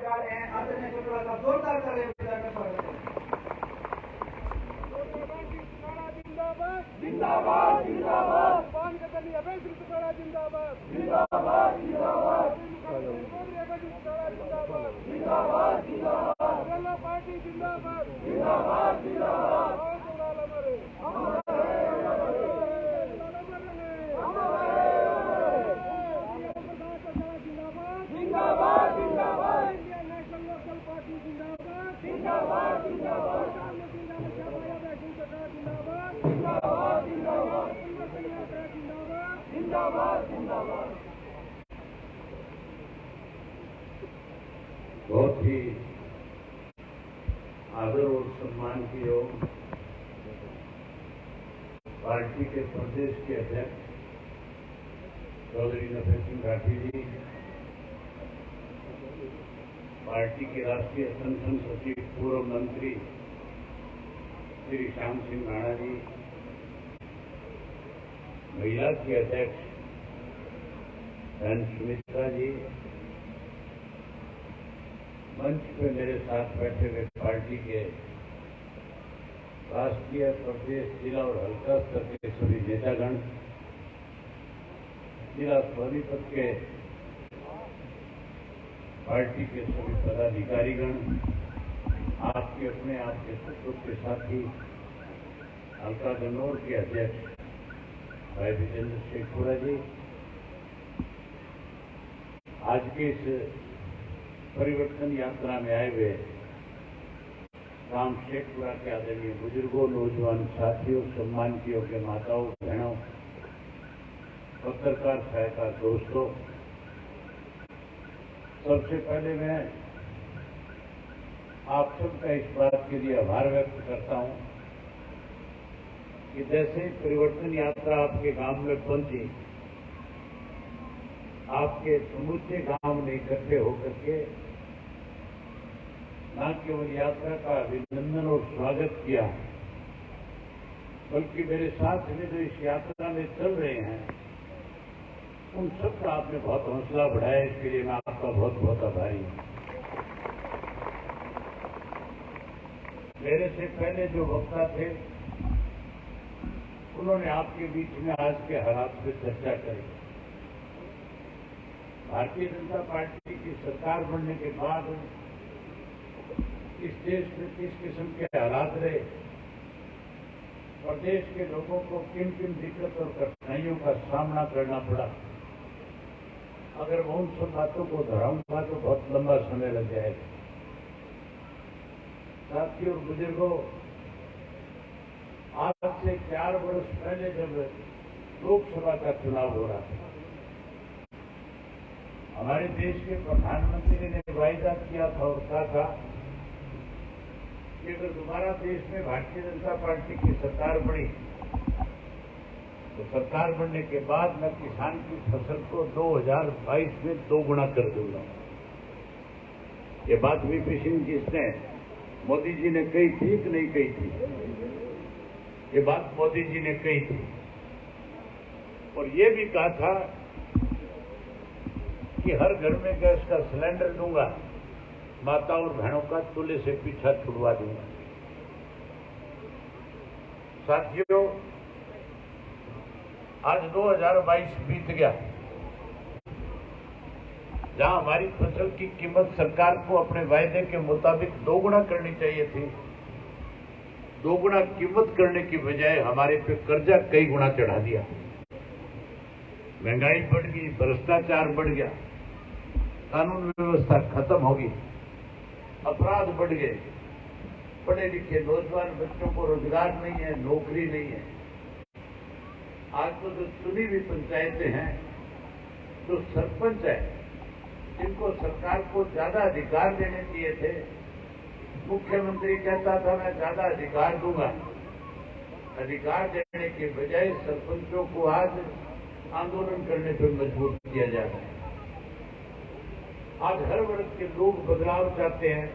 सरकार है आदरणीय चोटाला का जोरदार तालियां बजाकर स्वागत करें। जिंदाबाद जिंदाबाद पान कतनी अभय सिंह चोटाला जिंदाबाद जिंदाबाद जिंदाबाद जिंदाबाद जिंदाबाद जिंदाबाद चोटाला पार्टी जिंदाबाद जिंदाबाद जिंदाबाद चोटाला मरे जिंदाबाद जिंदाबाद इंडियन नेशनल लोकल पार्टी जिंदाबाद जिंदाबाद जिंदाबाद जिंदाबाद जिंदाबाद। बहुत ही आदर और सम्मान की हो पार्टी के प्रदेश के अध्यक्ष चौधरी नफे सिंह राठी जी, पार्टी के राष्ट्रीय संगठन सचिव पूर्व मंत्री श्री श्याम सिंह राणा जी, महिला की अध्यक्ष बहन सुमित्रा जी, मंच पे मेरे साथ बैठे हुए पार्टी के राष्ट्रीय, प्रदेश, जिला और हल्का स्तर के सभी नेतागण, जिला सोनीपत के पार्टी के सभी पदाधिकारीगण, आपके अपने आपके सत्व के साथी हल्का गन्नौर के अध्यक्ष भाई विजेंद्र शेखपुरा जी, आज के इस परिवर्तन यात्रा में आए हुए राम शेखपुरा के आदरणीय बुजुर्गों, नौजवान साथियों, सम्मान की योग्य माताओं, बहनों, पत्रकार सहायता दोस्तों, सबसे पहले मैं आप सबका इस बात के लिए आभार व्यक्त करता हूं कि जैसे ही परिवर्तन यात्रा आपके गांव में पहुंची, आपके समूचे गांव ने इकट्ठे होकर के न केवल यात्रा का अभिनंदन और स्वागत किया, बल्कि मेरे साथ में जो इस यात्रा में चल रहे हैं उन सबका आपने बहुत हौसला बढ़ाया। इसके लिए मैं आपका बहुत बहुत आभारी हूं। मेरे से पहले जो वक्ता थे उन्होंने आपके बीच में आज के हालात पर चर्चा करी। भारतीय जनता पार्टी की सरकार बनने के बाद इस देश में किस किस्म के हालात रहे और देश के लोगों को किन किन दिक्कत और कठिनाइयों का सामना करना पड़ा, अगर मैं उन सब बातों को दोहराऊंगा तो बहुत लंबा समय लग जाएगा। साथियों और बुजुर्गों, आज से 4 वर्ष पहले जब लोकसभा का चुनाव हो रहा था, हमारे देश के प्रधानमंत्री ने वायदा किया था और कहा था कि अगर दोबारा देश में भारतीय जनता पार्टी की सरकार बनी तो सरकार बनने के बाद मैं किसान की फसल को 2022 में 2 गुना कर दूंगा। ये बात वीपी सिंह जिसने मोदी जी ने कही थी कि नहीं कही थी? ये बात मोदी जी ने कही थी और ये भी कहा था कि हर घर में गैस का सिलेंडर दूंगा, माता और बहनों का चूल्हे से पीछा छुड़वा दूंगा। साथियों, आज 2022 बीत गया, जहां हमारी फसल की कीमत सरकार को अपने वायदे के मुताबिक 2 गुना करनी चाहिए थी, 2 गुना कीमत करने की बजाय हमारे पे कर्जा कई गुना चढ़ा दिया। महंगाई बढ़ गई, भ्रष्टाचार बढ़ गया, कानून व्यवस्था खत्म हो गई, अपराध बढ़ गए, पढ़े लिखे नौजवान बच्चों को रोजगार नहीं है, नौकरी नहीं है। आज तो जो चुनी हुई पंचायतें हैं, जो सरपंच है, जिनको सरकार को ज्यादा अधिकार देने चाहिए थे, मुख्यमंत्री कहता था मैं ज्यादा अधिकार दूंगा, अधिकार देने के बजाय सरपंचों को आज आंदोलन करने पर मजबूर किया जा रहा है। आज हर वर्ग के लोग बदलाव चाहते हैं,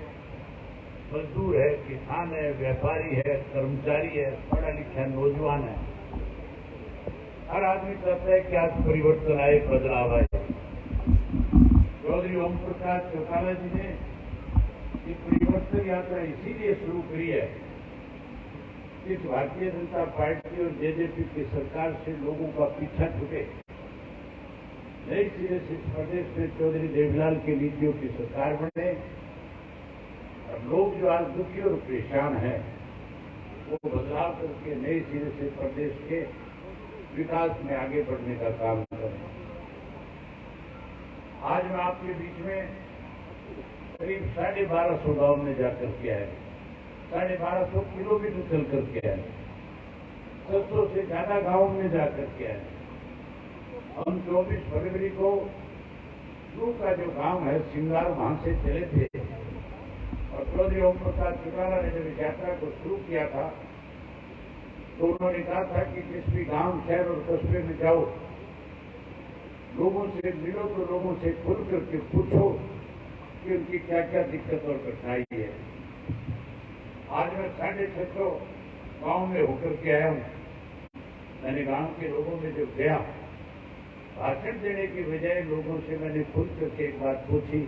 मजदूर है, किसान है, व्यापारी है, कर्मचारी है, पढ़ा लिखा नौजवान है, हर आदमी चाहता है कि आज परिवर्तन आए, बदलाव आए। चौधरी ओम प्रकाश चौटाला जी ने ये परिवर्तन यात्रा इसीलिए शुरू करी है कि भारतीय जनता पार्टी और जेजेपी की सरकार से लोगों का पीछा छूटे। नई सिरे से प्रदेश में चौधरी देवीलाल की नीतियों की सरकार बने और लोग जो आज दुखी और परेशान हैं वो बदलाव करके नई सिरे से प्रदेश के विकास में आगे बढ़ने का काम करें। आज मैं आपके बीच में करीब 1250 गांव में जाकर के आए, 1250 किलोमीटर चल करके आए, 700 से ज्यादा गांव में जाकर के आए। हम 24 फरवरी को लू का जो गांव है सिंगार वहां से चले थे और चौधरी ओम प्रकाश चौटाला ने जब इस यात्रा को शुरू किया था तो उन्होंने कहा था कि जिस भी गांव, शहर और कस्बे में जाओ, लोगों से मिलो तो लोगों से खुल करके पूछो कि उनकी क्या क्या दिक्कत और कठिनाई है। आज मैं 650 गांव में होकर के आया हूं। मैंने गांव के लोगों में जब गया, भाषण देने की बजाय लोगों से मैंने खुद करके एक बात पूछी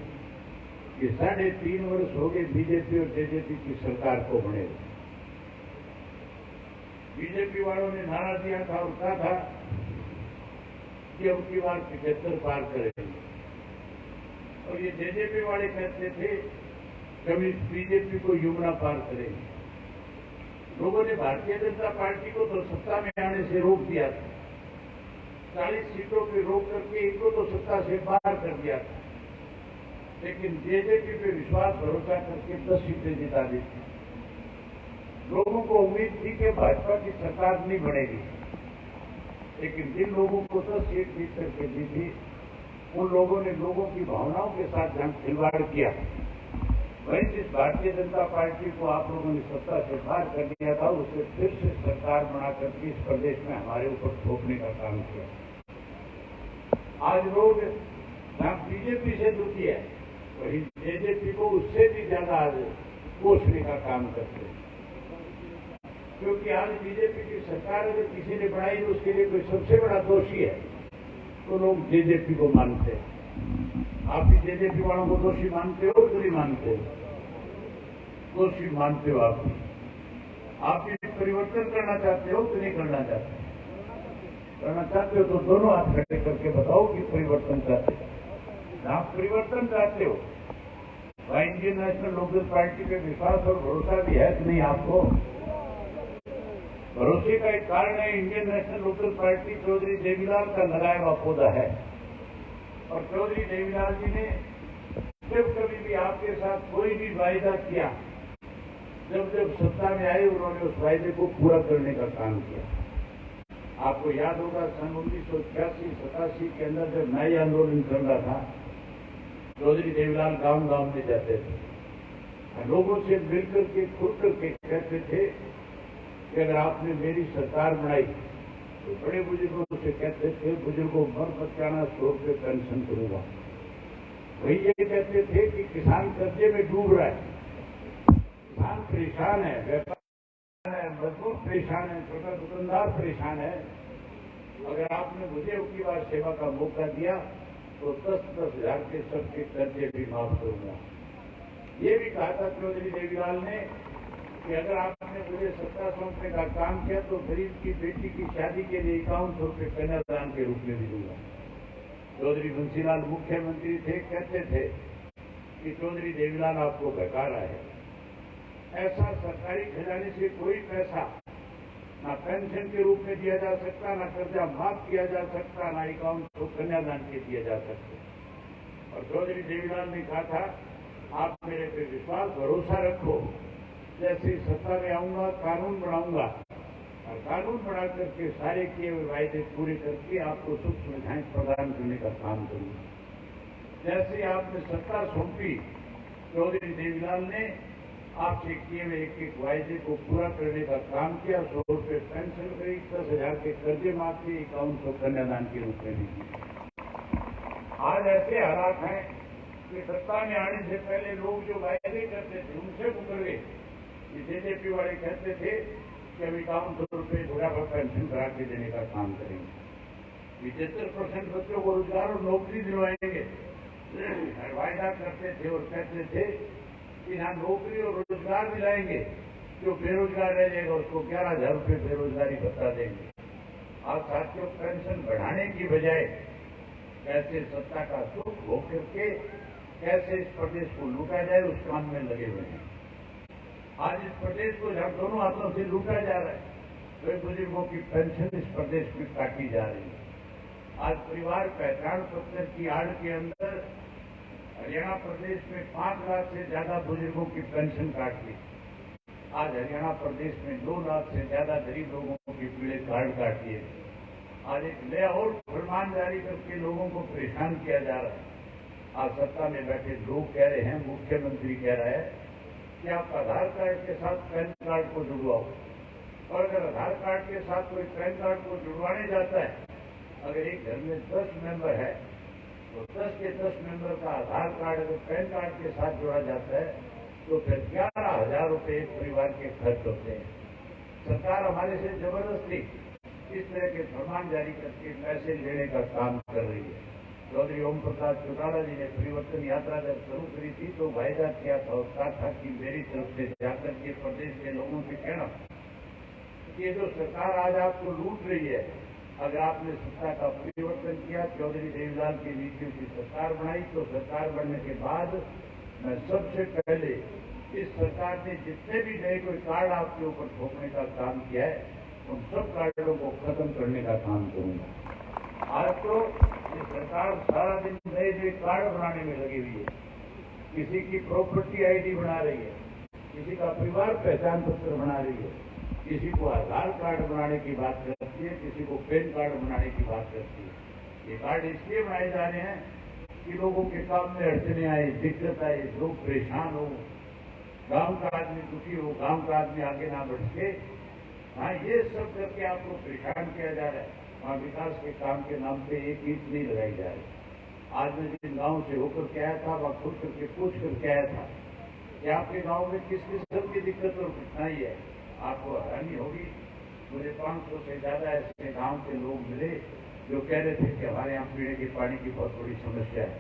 कि 3.5 वर्ष हो गए बीजेपी और जेजेपी की सरकार को बने। बीजेपी वालों ने नारा दिया था और कहा था कि अब की बार 75 पार करेंगे और ये जेजेपी वाले कहते थे कभी बीजेपी को यमुना पार करेंगे। लोगों ने भारतीय जनता पार्टी को तो सत्ता में आने से रोक दिया था, 40 सीटों पे रोक करके इनको तो सत्ता से बाहर कर दिया था, लेकिन जेजेपी पे विश्वास भरोसा करके 10 सीटें जिता दी थी। लोगों को उम्मीद थी कि भाजपा की सरकार नहीं बनेगी, लेकिन जिन लोगों को 10 सीट जीत करके दी थी उन लोगों ने लोगों की भावनाओं के साथ जहां खिलवाड़ किया, वहीं जिस भारतीय जनता पार्टी को आप लोगों ने सत्ता से बाहर कर दिया था उसे फिर से सरकार बना करके इस प्रदेश में हमारे ऊपर थोपने का काम किया। आज लोग जहां बीजेपी से दुखी है वहीं जेजेपी को उससे भी ज्यादा आज कोसने का काम करते हैं, क्योंकि आज बीजेपी की सरकार अगर किसी ने बनाई तो उसके लिए कोई सबसे बड़ा दोषी है तो लोग जेजेपी को मानते हैं। आप भी जेजेपी वालों को दोषी मानते हो कि नहीं मानते हो? दोषी मानते हो आप भी। आप भी परिवर्तन करना चाहते हो कि नहीं करना चाहते? करना चाहते हो तो दोनों हाथ खड़े करके बताओ कि परिवर्तन चाहते हो। आप परिवर्तन चाहते हो वह इंडियन नेशनल लोकदल पार्टी पे विश्वास और भरोसा भी है कि नहीं आपको? भरोसे का एक कारण है Indian National Lokdal party Chaudhary Devilal का लगाया हुआ पौधा है और चौधरी देवीलाल जी ने जब कभी भी आपके साथ कोई भी वायदा किया, जब जब सत्ता में आए उन्होंने उस वायदे को पूरा करने का काम किया। आपको याद होगा सन 1986-87 के अंदर जब न्याय आंदोलन चल रहा था, चौधरी देवीलाल गांव गांव में जाते थे, लोगों से मिलकर के खुल करके कहते थे कि अगर आपने मेरी सरकार बनाई तो बड़े बुजुर्गों से कहते थे बुजुर्गों मर बचाना 100 रुपये पेंशन करूंगा। वही ये कहते थे कि किसान कर्जे में डूब रहा है, किसान परेशान है, व्यापार है, मजदूर परेशान है, छोटा दुकानदार परेशान है। अगर आपने मुझे उनकी बार सेवा का मौका दिया तो 10-10 हजार के सबके कर्जे भी माफ करूंगा। ये भी कहा था चौधरी देवीलाल ने कि अगर आपने मुझे सत्ता सौंपने का काम किया तो गरीब की बेटी की शादी के लिए 5100 रुपये कन्यादान के रूप में भी दूंगा। चौधरी बंसीलाल मुख्यमंत्री थे, कहते थे कि चौधरी देवीलाल आपको बहका रहा है। ऐसा सरकारी खजाने से कोई पैसा ना पेंशन के रूप में दिया जा सकता, ना कर्जा माफ किया जा सकता, ना 5100 कन्यादान के दिया जा सकते। और चौधरी देवीलाल ने कहा था आप मेरे पे विश्वास भरोसा रखो, जैसे सत्ता में आऊंगा कानून बनाऊंगा और कानून बना करके सारे किए हुए वायदे पूरे करके आपको सुख सुविधाएं प्रदान करने का काम करूंगा। जैसे आपने सत्ता सौंपी, चौधरी देवीलाल ने आपसे किए हुए एक वायदे को पूरा करने का काम किया। 100 रुपये पेंशन करी, 10 हजार के कर्जे माफ किए, 5100 कन्यादान के रूप में दी। आज ऐसे हालात हैं कि सत्ता में आने से पहले लोग जो वायदे करते थे उनसे मुकर गए। जेजेपी वाले कहते थे कि हम 5100 रुपये बुढ़ापा पेंशन करा के देने का काम करेंगे, 75% बच्चों को रोजगार और नौकरी दिलवाएंगे। वायदा करते थे और कहते थे कि यहाँ नौकरी और रोजगार दिलाएंगे, जो बेरोजगार रह जाएगा उसको 11,000 रुपये बेरोजगारी भत्ता देंगे। आप साथियों, पेंशन बढ़ाने की बजाय कैसे सत्ता का सुख हो करके कैसे इस प्रदेश को लूटा जाए उस काम में लगे हुए हैं। आज इस प्रदेश को जब दोनों हाथों से लूटा जा रहा है, तो बुजुर्गों की पेंशन इस प्रदेश में काटी जा रही है। आज परिवार पहचान पत्र की आड़ के अंदर हरियाणा प्रदेश में 5 लाख से ज्यादा बुजुर्गों की पेंशन काट ली। आज हरियाणा प्रदेश में 2 लाख से ज्यादा गरीब लोगों की पीड़े कार्ड काट दिए। आज एक नया और फरमान जारी करके लोगों को परेशान किया जा रहा है। आज सत्ता में बैठे लोग कह रहे हैं, मुख्यमंत्री कह रहा है कि आप आधार कार्ड के साथ पैन कार्ड को जुड़वाओ, और अगर आधार कार्ड के साथ कोई पैन कार्ड को जुड़वाने जाता है, अगर एक घर में 10 मेंबर है तो 10 के 10 मेंबर का आधार कार्ड अगर पैन कार्ड के साथ जोड़ा जाता है तो फिर 11,000 रुपये एक परिवार के खर्च होते हैं। सरकार हमारे से जबरदस्ती इस तरह के फरमान जारी करके पैसे लेने का काम कर रही है। चौधरी ओम प्रकाश चौटाला जी ने परिवर्तन यात्रा जब शुरू करी थी तो वायदा किया था और कहा था कि मेरी तरफ से जाकर के प्रदेश के लोगों से कहना कि ये जो सरकार आज आपको लूट रही है, अगर आपने सत्ता का परिवर्तन किया, चौधरी देवीलाल की नीतियों की सरकार बनाई, तो सरकार बनने के बाद मैं सबसे पहले इस सरकार ने जितने भी नए कोई कार्ड आपके ऊपर थोपने का काम किया है, उन सब कार्डों को खत्म करने का काम करूंगा। आज तो ये सरकार सारा दिन नए नए कार्ड बनाने में लगी हुई है। किसी की प्रॉपर्टी आईडी बना रही है, किसी का परिवार पहचान पत्र बना रही है, किसी को आधार कार्ड बनाने की बात करती है, किसी को पैन कार्ड बनाने की बात करती है। ये कार्ड इसलिए बनाए जा रहे हैं कि लोगों के काम में अड़चने आए, दिक्कत आए, लोग परेशान हो, गांव का आदमी दुखी हो, गांव का आदमी आगे ना बढ़ सके। हाँ, ये सब करके आपको परेशान किया जा रहा है। वहाँ विकास के काम के नाम पे एक ईंट नहीं लगाई जा रही। आज मैं जिन गांव से होकर के आया था, वहाँ खुद करके पूछ करके आया था कि आपके गांव में किस किस्म की दिक्कत और कठिनाई है। आपको हैरानी होगी, मुझे 500 से ज्यादा ऐसे गांव के लोग मिले जो कह रहे थे कि हमारे यहाँ पीने के पानी की बहुत बड़ी समस्या है।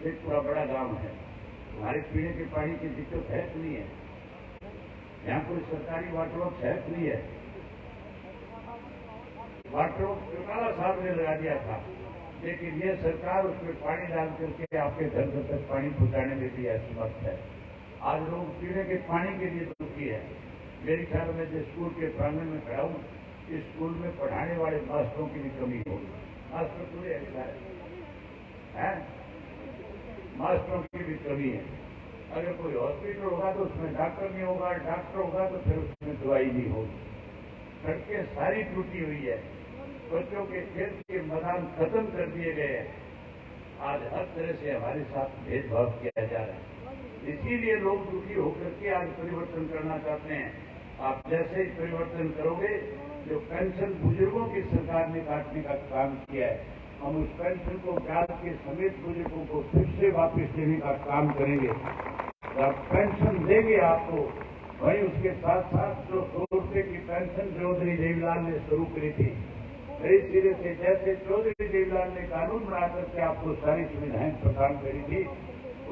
एक पूरा बड़ा गांव है, हमारे पीने के पानी की दिक्कत है कि नहीं है? यहाँ कोई सरकारी वाटर वर्क्स है कि नहीं है? वाटर वर्क्स चौटाला साहब ने लगा दिया था, लेकिन ये सरकार उसमें पानी डाल करके आपके घर घर तक पानी पहुंचाने में भी असमर्थ है। आज लोग पीने के पानी के लिए दुखी है। मेरे ख्याल में जो स्कूल के प्रांगण में खड़ा हूँ, इस स्कूल में पढ़ाने वाले मास्टरों की भी कमी होगी। मास्टर पूरे है, मास्टरों की भी कमी है। अगर कोई हॉस्पिटल होगा तो उसमें डॉक्टर नहीं होगा, डॉक्टर होगा तो फिर उसमें दवाई नहीं होगी। सड़कें सारी टूटी हुई है, बच्चों के खेल के मैदान खत्म कर दिए गए हैं। आज हर तरह से हमारे साथ भेदभाव किया जा रहा है। इसीलिए लोग दुखी होकर के आज परिवर्तन करना चाहते हैं। आप जैसे ही परिवर्तन करोगे, जो पेंशन बुजुर्गों की सरकार ने काटने का काम किया है, हम उस पेंशन को ब्याज के समेत बुजुर्गों को फिर से वापस देने का काम करेंगे। जब पेंशन देंगे आपको, वहीं उसके साथ साथ जो 100 रुपये की पेंशन चौधरी देवीलाल ने शुरू करी थी, नई सिरे से जैसे चौधरी देवीलाल ने कानून बना करके आपको सारी सुविधाएं प्रदान करी थी,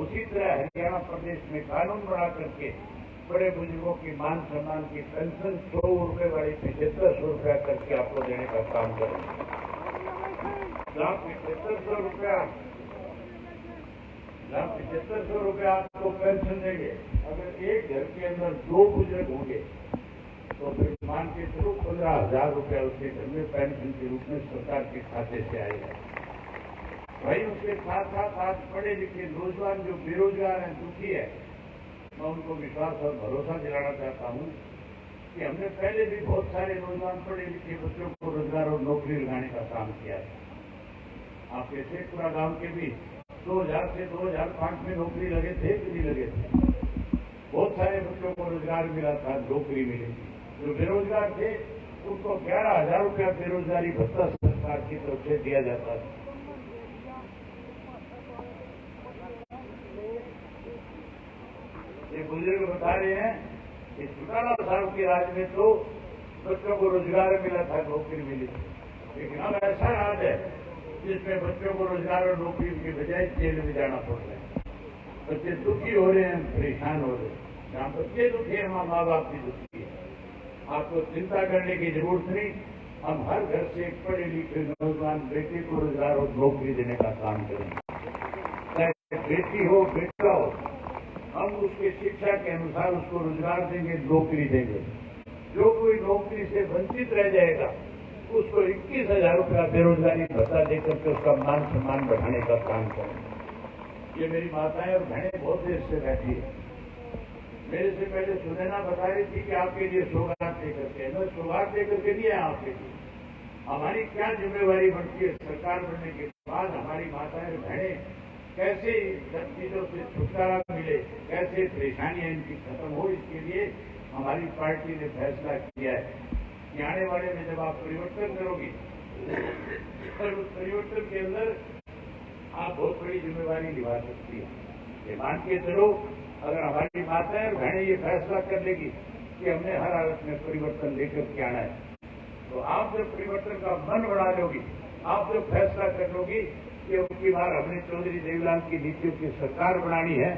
उसी तरह हरियाणा प्रदेश में कानून बना करके बड़े बुजुर्गों की मान सम्मान की पेंशन 100 रुपये वाली 7500 रुपया करके आपको देने का काम करेंगे। जहाँ 7500 रुपया आपको पेंशन देंगे, अगर एक घर के अंदर 2 बुजुर्ग होंगे तो फिर मान के चलो 15,000 रुपया उसके घर में पेंशन के रूप में सरकार के खाते से आएगा। वही उसके साथ साथ आज पढ़े लिखे नौजवान जो बेरोजगार हैं, दुखी है, मैं उनको विश्वास और भरोसा दिलाना चाहता हूँ कि हमने पहले भी बहुत सारे नौजवान पढ़े लिखे बच्चों को रोजगार और नौकरी लगाने का काम किया है। आपके शेखपुरा गांव के भी 2000 से 2005 में नौकरी लगे थे कि नहीं लगे थे? बहुत सारे बच्चों को रोजगार मिला था, नौकरी मिली। जो बेरोजगार थे उनको 11,000 रुपया बेरोजगारी भत्ता सरकार की तरफ से दिया जाता था। ये बुजुर्ग बता रहे हैं कि चौटाला साहब के राज में तो बच्चों को रोजगार मिला था, नौकरी मिली थी, लेकिन अब ऐसा राज है जिसमें बच्चों को रोजगार और नौकरी के बजाय जेल में जाना पड़ रहा है। बच्चे दुखी हो रहे हैं, परेशान हो रहे हैं। जहाँ बच्चे दुखी है वहाँ माँ बाप भी दुखी है। आपको चिंता करने की जरूरत नहीं। हम हर घर से एक पढ़े लिखे नौजवान बेटे को रोजगार और नौकरी देने का काम करेंगे। चाहे बेटी हो बेटा हो, हम उसके शिक्षा के अनुसार उसको रोजगार देंगे, नौकरी देंगे। जो कोई नौकरी से वंचित रह जाएगा उसको 21,000 रुपया बेरोजगारी भत्ता देकर के उसका मान सम्मान बढ़ाने का काम करेंगे। ये मेरी माताएं और बहनें बहुत देर से बैठी है। मेरे से पहले सुनैना बता रही थी कि आपके लिए सौगात लेकर के, मैं सौगात लेकर के नहीं आया आपके लिए। हमारी क्या जिम्मेवारी बनती है सरकार बनने के बाद, हमारी माताएं और बहनें कैसे सब चीजों से छुटकारा मिले, कैसे परेशानियां इनकी खत्म हो, इसके लिए हमारी पार्टी ने फैसला किया है कि आने वाले में जब आप परिवर्तन करोगे और उस परिवर्तन के अंदर आप बहुत बड़ी जिम्मेवारी निभा सकती है। ये मान के चलो, अगर हमारी माताएं और बहनें ये फैसला कर लेगी कि हमने हर हालत में परिवर्तन लेकर के आना है, तो आप जब परिवर्तन का मन बढ़ा लोगी, आप जब फैसला कर लोगी कि अब की बार हमने चौधरी देवीलाल की नीतियों की सरकार बनानी है,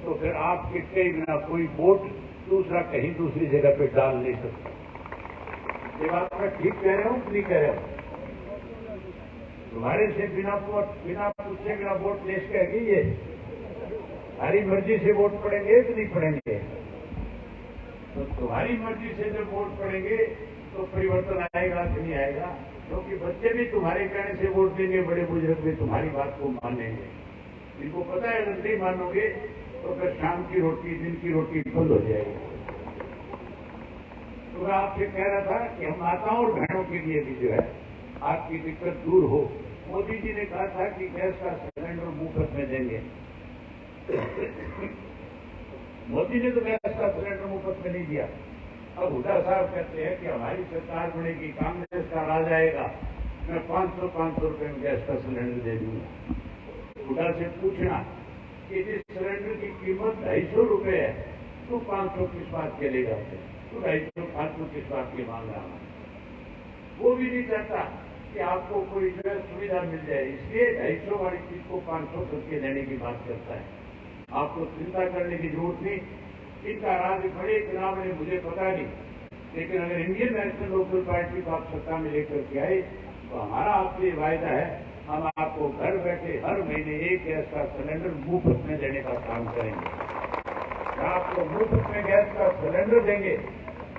तो फिर आपके कई बिना कोई वोट दूसरा कहीं दूसरी जगह पे डाल नहीं सकता। ये बात मैं ठीक कह रहा हूँ कि नहीं कह रहा हूँ? तुम्हारे से बिना पूछे बिना वोट देश कहेगी ये हमारी मर्जी से वोट पड़ेंगे कि नहीं पड़ेंगे? तो तुम्हारी मर्जी से जब वोट पड़ेंगे तो परिवर्तन आएगा कि नहीं आएगा? क्योंकि बच्चे भी तुम्हारे कहने से वोट देंगे, बड़े बुजुर्ग भी तुम्हारी बात को मानेंगे। इनको पता है अगर नहीं मानोगे तो फिर शाम की रोटी दिन की रोटी बंद हो जाएगी। तो मैं आपसे कह रहा था कि हम माताओं और बहनों के लिए भी जो है आपकी दिक्कत दूर हो। मोदी जी ने कहा था कि गैस का सिलेंडर मुफ्त में देंगे। मोदी ने तो गैस का सिलेंडर मुफ्त में नहीं दिया। अब हुड्डा साहब कहते हैं कि हमारी सरकार बनेगी, कांग्रेस का राज आएगा, मैं 500 रुपए में गैस का सिलेंडर दे दूंगा। हुड्डा से पूछना कि जिस सिलेंडर की कीमत 250 रुपए है तो 500 किस बात के ले जाते हैं? तो 250-500 किस बात की मांग रहा है? वो भी नहीं चाहता कि आपको कोई जो है सुविधा मिल जाए, इसलिए 250 वाली चीज को 500 करके देने की बात करता है। आपको चिंता करने की जरूरत नहीं। इनका राज बड़े चुनाव में मुझे पता नहीं, लेकिन अगर इंडियन नेशनल लोकल पार्टी को आप सत्ता में लेकर के आए तो हमारा आपसे वायदा है, हम आपको घर बैठे हर महीने एक गैस का सिलेंडर मुफ्त में देने का काम करेंगे। आपको मुफ्त में गैस का सिलेंडर देंगे,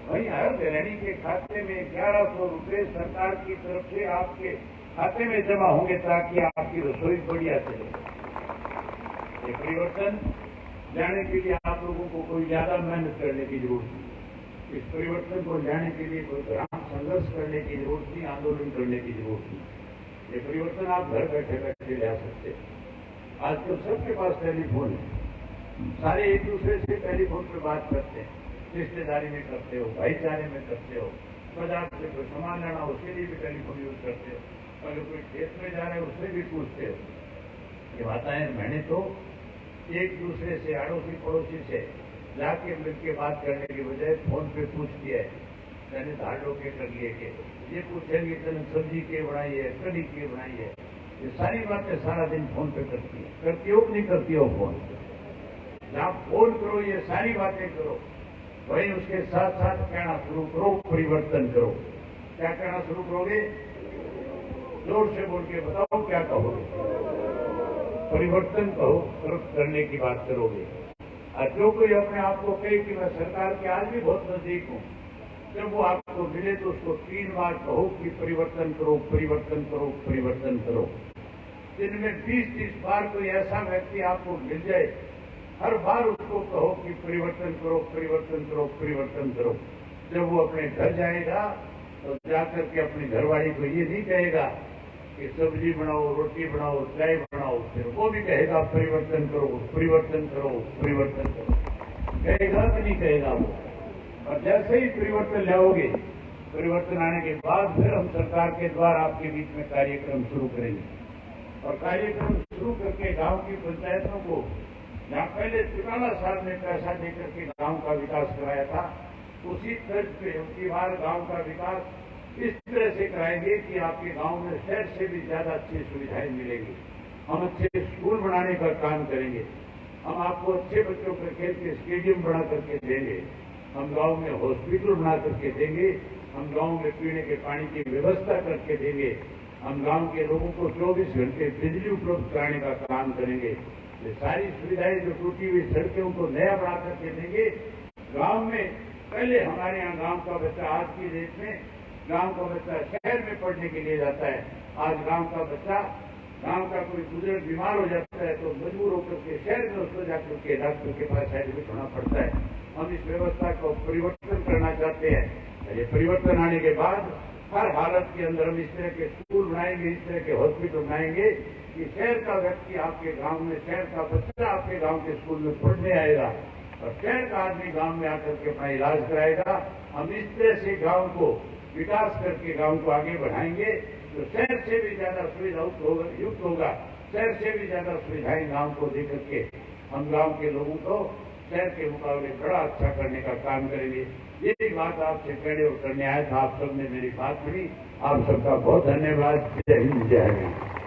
वहीं हर गृहिणी के खाते में 1100 रुपए सरकार की तरफ से आपके खाते में जमा होंगे ताकि आपकी रसोई बढ़िया चले। ये परिवर्तन लाने के लिए आप लोगों को कोई ज्यादा मेहनत करने की जरूरत नहीं। इस परिवर्तन को लाने के लिए कोई ग्राम संघर्ष करने की जरूरत नहीं, आंदोलन करने की जरूरत नहीं। ये परिवर्तन आप घर बैठे बैठे ला सकते हैं। आजकल सबके पास टेलीफोन है, सारे एक दूसरे से टेलीफोन पर बात करते हैं, रिश्तेदारी में करते हो, भाईचारे में करते हो, बाजार से कोई सामान लाना उसके लिए भी टेलीफोन यूज करते हो, अगर कोई खेत में जा रहे हैं उससे भी पूछते हो। ये माताएं मैंने तो एक दूसरे से अड़ोसी पड़ोसी से जाके मिलकर बात करने की बजाय फोन पे पूछ दिया है। मैंने धाड़ लोके कर लिए कि ये पूछेंगे चलो सब्जी के बनाई है, कड़ी के बनाई है, ये सारी बातें सारा दिन फोन पे करती है। करती हो कि नहीं करती हो फोन? जहाँ फोन करो ये सारी बातें करो, वहीं उसके साथ साथ कहना शुरू करो परिवर्तन करो। क्या कहना शुरू करोगे? जोर से बोल के बताओ क्या कहोगे? परिवर्तन कहो, करने की बात करोगे। और जो कोई अपने आप को कहे कि मैं सरकार के आज भी बहुत नजदीक हूँ, जब वो आपको मिले तो उसको 3 बार कहो कि परिवर्तन करो, परिवर्तन करो, परिवर्तन करो। दिन में 20-30 बार कोई ऐसा व्यक्ति आपको मिल जाए, हर बार उसको कहो कि परिवर्तन करो, परिवर्तन करो, परिवर्तन करो। जब वो अपने घर जाएगा तो जाकर के अपनी घरवाली को ये नहीं कहेगा कि सब्जी बनाओ, रोटी बनाओ, चाय बनाओ, फिर वो भी कहेगा परिवर्तन करो, परिवर्तन करो, परिवर्तन करो। कहेगा कि नहीं कहेगा वो? और जैसे ही परिवर्तन लाओगे, परिवर्तन आने के बाद फिर हम सरकार के द्वारा आपके बीच में कार्यक्रम शुरू करेंगे। और कार्यक्रम शुरू करके गांव की पंचायतों को, जहां पहले चौटाला साहब ने पैसा देकर के गांव का विकास कराया था, उसी तर्ज पे उनकी बार गांव का विकास इस तरह से कराएंगे कि आपके गांव में शहर से भी ज्यादा अच्छी सुविधाएं मिलेंगी। हम अच्छे स्कूल बनाने का काम करेंगे, हम आपको अच्छे बच्चों के खेल के स्टेडियम बना करके देंगे, हम गांव में हॉस्पिटल बना करके देंगे, हम गांव में पीने के पानी की व्यवस्था करके देंगे, हम गांव के लोगों को 24 घंटे बिजली उपलब्ध कराने का काम करेंगे। ये सारी सुविधाएं जो टूटी हुई सड़कें उनको नया बना करके देंगे। गांव में पहले हमारे यहाँ गांव का बच्चा, आज की डेट में गांव का बच्चा शहर में पढ़ने के लिए जाता है। आज गांव का बच्चा, गांव का कोई बुजुर्ग बीमार हो जाता है तो मजबूर होकर के शहर में उसको जाकर के डॉक्टर के पास एडमिट होना पड़ता है। हम इस व्यवस्था को परिवर्तन करना चाहते हैं। ये परिवर्तन आने के बाद हर हालत के अंदर हम इस तरह के स्कूल बनाएंगे, इस तरह के हॉस्पिटल बनाएंगे कि शहर का व्यक्ति आपके गांव में, शहर का बच्चा आपके गांव के स्कूल में पढ़ने आएगा और शहर का आदमी गांव में आकर के अपना इलाज कराएगा। हम इस तरह से गांव को विकास करके गांव को आगे बढ़ाएंगे तो शहर से भी ज्यादा सुविधा युक्त होगा। शहर से भी ज्यादा सुविधाएं गांव को देकर के हम गांव के लोगों को शहर के मुकाबले बड़ा अच्छा करने का काम करेंगे। यही बात आपसे कहने और करने आया था। आप सबने मेरी बात सुनी। आप सबका बहुत धन्यवाद। जय हिंद, जय हरियाणा।